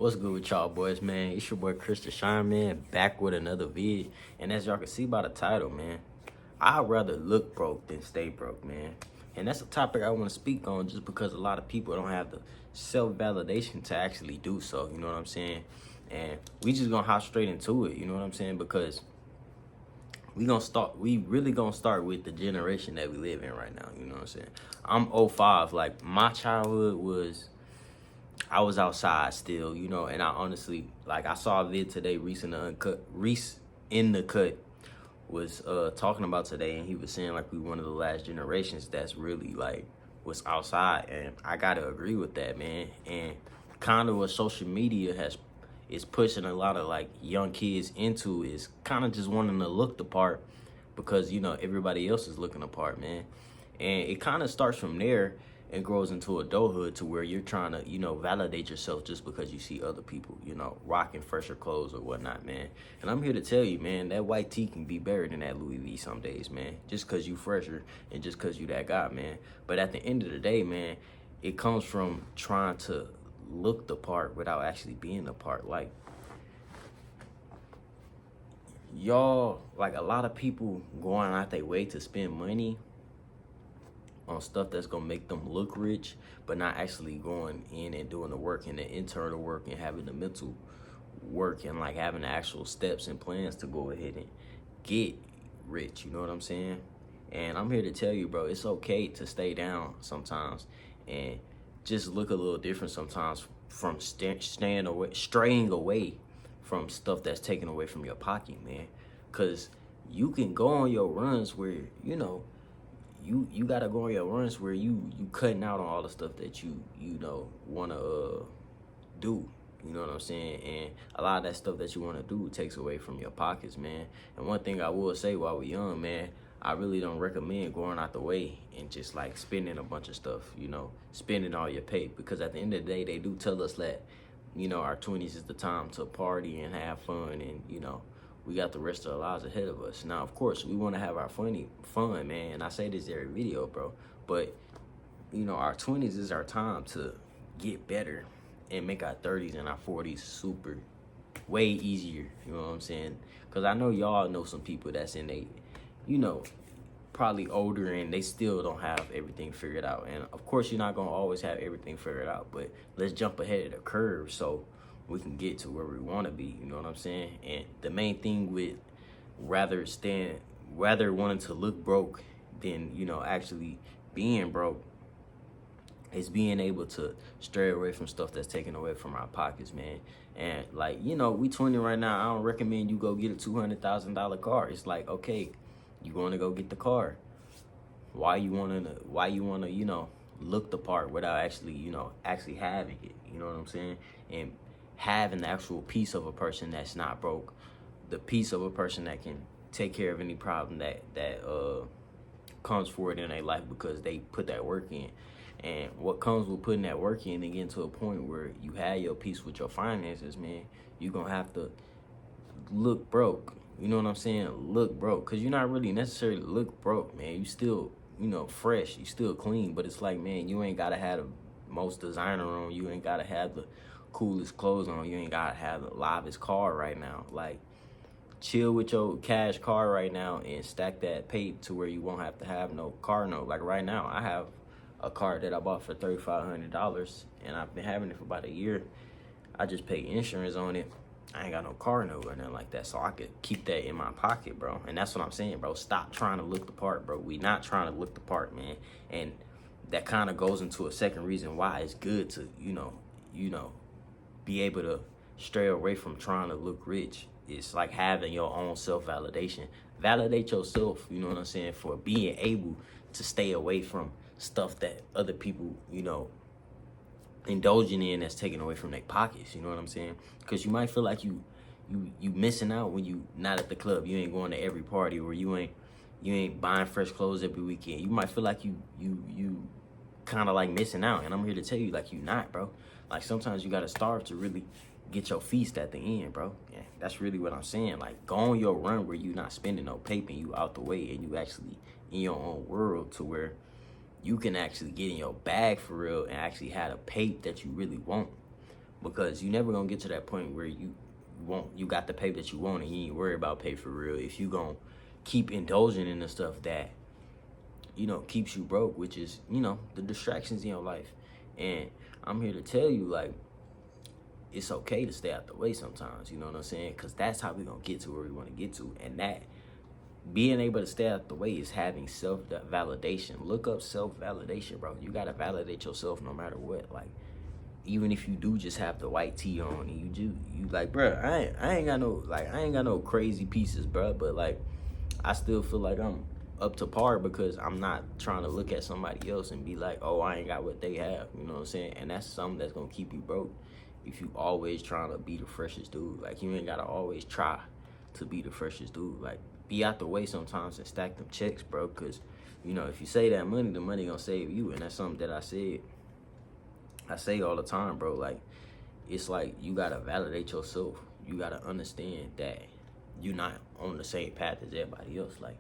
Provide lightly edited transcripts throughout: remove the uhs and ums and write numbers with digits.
What's good with y'all boys, man? It's your boy Chris the Shine, man, back with another vid. And as y'all can see by the title, man, I'd rather look broke than stay broke, man. And that's a topic I want to speak on just because a lot of people don't have the self-validation to actually do so, you know what I'm saying? And we just gonna hop straight into it, you know what I'm saying? Because we really gonna start with the generation that we live in right now, you know what I'm saying? I'm '05, like my childhood was I was outside still, you know, and I honestly, like, I saw a vid today, Reese in the cut was talking about today, and he was saying like we one of the last generations that's really like was outside, and I gotta agree with that, man. And kind of what social media is pushing a lot of like young kids into is kind of just wanting to look the part because you know everybody else is looking the part, man. And it kind of starts from there and grows into adulthood to where you're trying to, you know, validate yourself just because you see other people, you know, rocking fresher clothes or whatnot, man. And I'm here to tell you, man, that white tee can be better than that Louis V some days, man. Just because you fresher and just because you that guy, man. But at the end of the day, man, it comes from trying to look the part without actually being the part. Like, y'all, like a lot of people going out their way to spend money on stuff that's gonna make them look rich, but not actually going in and doing the work and the internal work and having the mental work and like having the actual steps and plans to go ahead and get rich. You know what I'm saying? And I'm here to tell you, bro, it's okay to stay down sometimes and just look a little different sometimes from straying away from stuff that's taken away from your pocket, man. Cause you can go on your runs where, you know, you gotta go on your runs where you cutting out on all the stuff that you know wanna do. You know what I'm saying? And a lot of that stuff that you wanna do takes away from your pockets, man. And one thing I will say while we're young, man, I really don't recommend going out the way and just like spending a bunch of stuff, you know, spending all your pay. Because at the end of the day, they do tell us that, you know, our 20s is the time to party and have fun and, you know, we got the rest of our lives ahead of us. Now, of course, we want to have our fun, man. And I say this every video, bro. But, you know, our 20s is our time to get better and make our 30s and our 40s super, way easier. You know what I'm saying? Because I know y'all know some people that's in a, you know, probably older and they still don't have everything figured out. And, of course, you're not going to always have everything figured out. But let's jump ahead of the curve so we can get to where we want to be, you know what I'm saying? And the main thing with rather wanting to look broke than, you know, actually being broke is being able to stray away from stuff that's taken away from our pockets, man. And like, you know, we 20 right now. I don't recommend you go get a $200,000 car. It's like, okay, you want to go get the car. Why you wanna, you know, look the part without actually, you know, actually having it. You know what I'm saying? And having the actual piece of a person that's not broke, the piece of a person that can take care of any problem that comes forward in their life because they put that work in. And what comes with putting that work in and getting to a point where you have your piece with your finances, man, you're gonna have to look broke. You know what I'm saying? Look broke. Cause you're not really necessarily look broke, man. You still, you know, fresh, you still clean, but it's like, man, you ain't gotta have the most designer on, you ain't gotta have the coolest clothes on, you ain't gotta have the livest car right now. Like, chill with your cash car right now and stack that pay to where you won't have to have no car note. Like right now, I have a car that I bought for $3,500 and I've been having it for about a year. I just pay insurance on it. I ain't got no car note or nothing like that, so I could keep that in my pocket, bro. And that's what I'm saying, bro. Stop trying to look the part, bro. We not trying to look the part, man. And that kind of goes into a second reason why it's good to, you know, be able to stray away from trying to look rich. It's like having your own self-validation. Validate yourself, you know what I'm saying, for being able to stay away from stuff that other people, you know, indulging in that's taken away from their pockets, you know what I'm saying? Because you might feel like you missing out when you not at the club. You ain't going to every party, or you ain't buying fresh clothes every weekend. You might feel like you kind of like missing out, and I'm here to tell you, like, you not, bro. Like, sometimes you gotta starve to really get your feast at the end, bro. Yeah, that's really what I'm saying. Like, go on your run where you not spending no paper, you out the way, and you actually in your own world to where you can actually get in your bag for real and actually have a pape that you really want. because you never gonna get to that point where you got the pay that you want and you ain't worried about pay for real if you gonna keep indulging in the stuff that keeps you broke, which is the distractions in your life. And I'm here to tell you, like, it's okay to stay out the way sometimes, you know what I'm saying? Because that's how we're gonna get to where we want to get to. And that being able to stay out the way is having self-validation. Look up self-validation, bro. You gotta validate yourself no matter what. Like, even if you do just have the white tee on and you like, bro, I ain't got no crazy pieces, bro, but like I still feel like I'm up to par because I'm not trying to look at somebody else and be like, oh, I ain't got what they have, you know what I'm saying? And that's something that's gonna keep you broke if you always trying to be the freshest dude. Like, you ain't gotta always try to be the freshest dude. Like, be out the way sometimes and stack them checks, bro, because if you save that money, the money gonna save you. And that's something that I say all the time, bro. Like, it's like you gotta validate yourself. You gotta understand that you're not on the same path as everybody else. Like,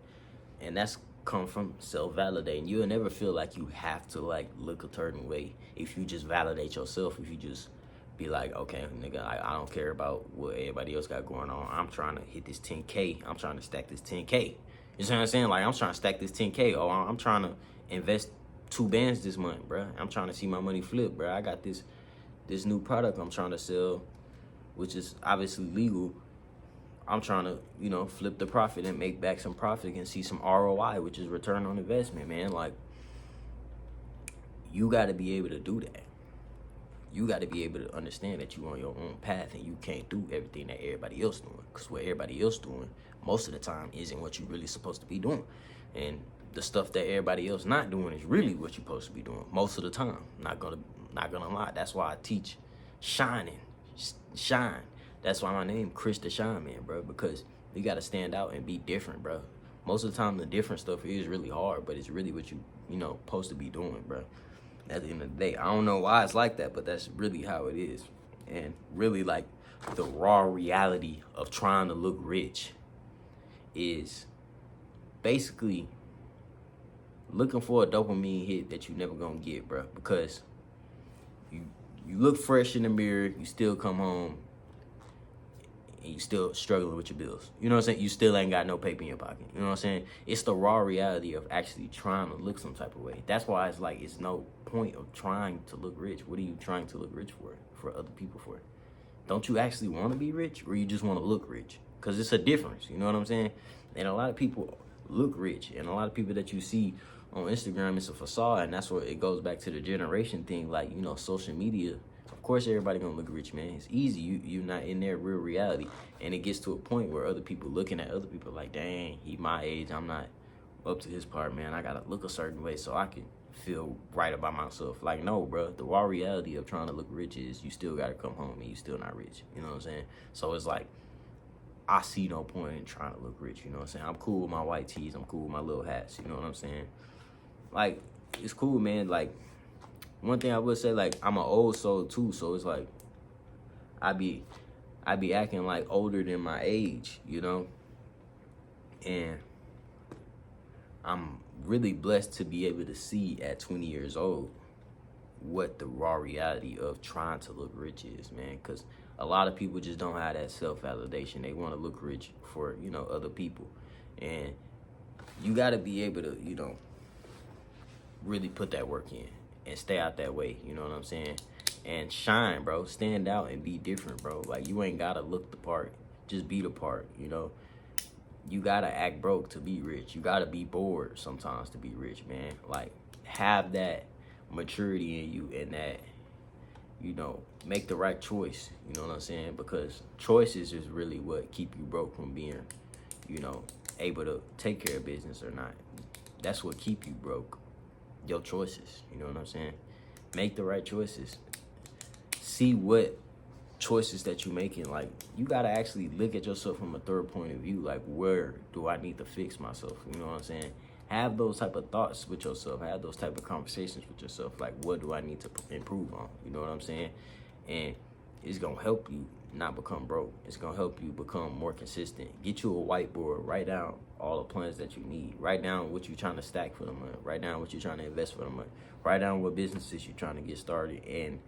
and that's come from self-validating. You'll never feel like you have to like look a certain way if you just validate yourself. If you just be like, okay, nigga, I don't care about what everybody else got going on. I'm trying to hit this 10K. I'm trying to stack this 10K. You see what I'm saying? Like, I'm trying to stack this 10K. Oh, I'm trying to invest 2 bands this month, bro. I'm trying to see my money flip, bro. I got this new product I'm trying to sell, which is obviously legal. I'm trying to, flip the profit and make back some profit and see some ROI, which is return on investment, man. Like, you got to be able to do that. You got to be able to understand that you on your own path and you can't do everything that everybody else doing, because what everybody else doing most of the time isn't what you really supposed to be doing. And the stuff that everybody else not doing is really what you're supposed to be doing most of the time. Not gonna lie. That's why I teach shine. That's why my name Chris the Shine Man, bro, because you gotta stand out and be different, bro. Most of the time the different stuff is really hard, but it's really what you supposed to be doing, bro. At the end of the day, I don't know why it's like that, but that's really how it is. And really, like, the raw reality of trying to look rich is basically looking for a dopamine hit that you never gonna get, bro, because you look fresh in the mirror, you still come home and you still struggling with your bills. You know what I'm saying? You still ain't got no paper in your pocket. You know what I'm saying? It's the raw reality of actually trying to look some type of way. That's why it's like, it's no point of trying to look rich. What are you trying to look rich for? For other people for? Don't you actually want to be rich, or you just want to look rich? Because it's a difference. You know what I'm saying? And a lot of people look rich, and a lot of people that you see on Instagram, it's a facade, and that's where it goes back to the generation thing. Like, social media, of course everybody gonna look rich, man. It's easy. You're not in their real reality. And it gets to a point where other people looking at other people like, dang, he my age, I'm not up to his part, man. I gotta look a certain way so I can feel right about myself. Like, no, bro. The raw reality of trying to look rich is you still gotta come home and you still not rich. You know what I'm saying? So it's like, I see no point in trying to look rich. You know what I'm saying? I'm cool with my white tees. I'm cool with my little hats. You know what I'm saying? Like, it's cool, man. Like, one thing I would say, like, I'm an old soul too, so it's like I be acting like older than my age, and I'm really blessed to be able to see at 20 years old what the raw reality of trying to look rich is, man, because a lot of people just don't have that self-validation. They want to look rich for, other people, and you got to be able to, really put that work in and stay out that way, you know what I'm saying? And shine, bro. Stand out and be different, bro. Like, you ain't gotta look the part. Just be the part, You gotta act broke to be rich. You gotta be bored sometimes to be rich, man. Like, have that maturity in you and that, make the right choice, you know what I'm saying? Because choices is really what keep you broke from being, able to take care of business or not. That's what keep you broke. Your choices, you know what I'm saying? Make the right choices. See what choices that you're making. Like, you gotta actually look at yourself from a third point of view. Like, where do I need to fix myself? You know what I'm saying? Have those type of thoughts with yourself. Have those type of conversations with yourself. Like, what do I need to improve on? You know what I'm saying? And it's gonna help you not become broke. It's gonna help you become more consistent. Get you a whiteboard. Write down all the plans that you need. Write down what you're trying to stack for the month. Write down what you're trying to invest for the month. Write down what businesses you're trying to get started, and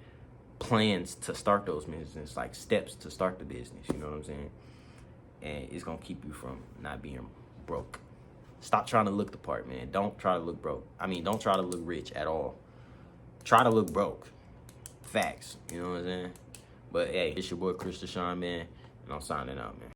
plans to start those businesses, like steps to start the business. You know what I'm saying? And it's gonna keep you from not being broke. Stop trying to look the part, man. Don't try to look broke. I mean, don't try to look rich at all. Try to look broke. Facts. You know what I'm saying? But hey, it's your boy Chris Deshawn, man, and I'm signing out, man.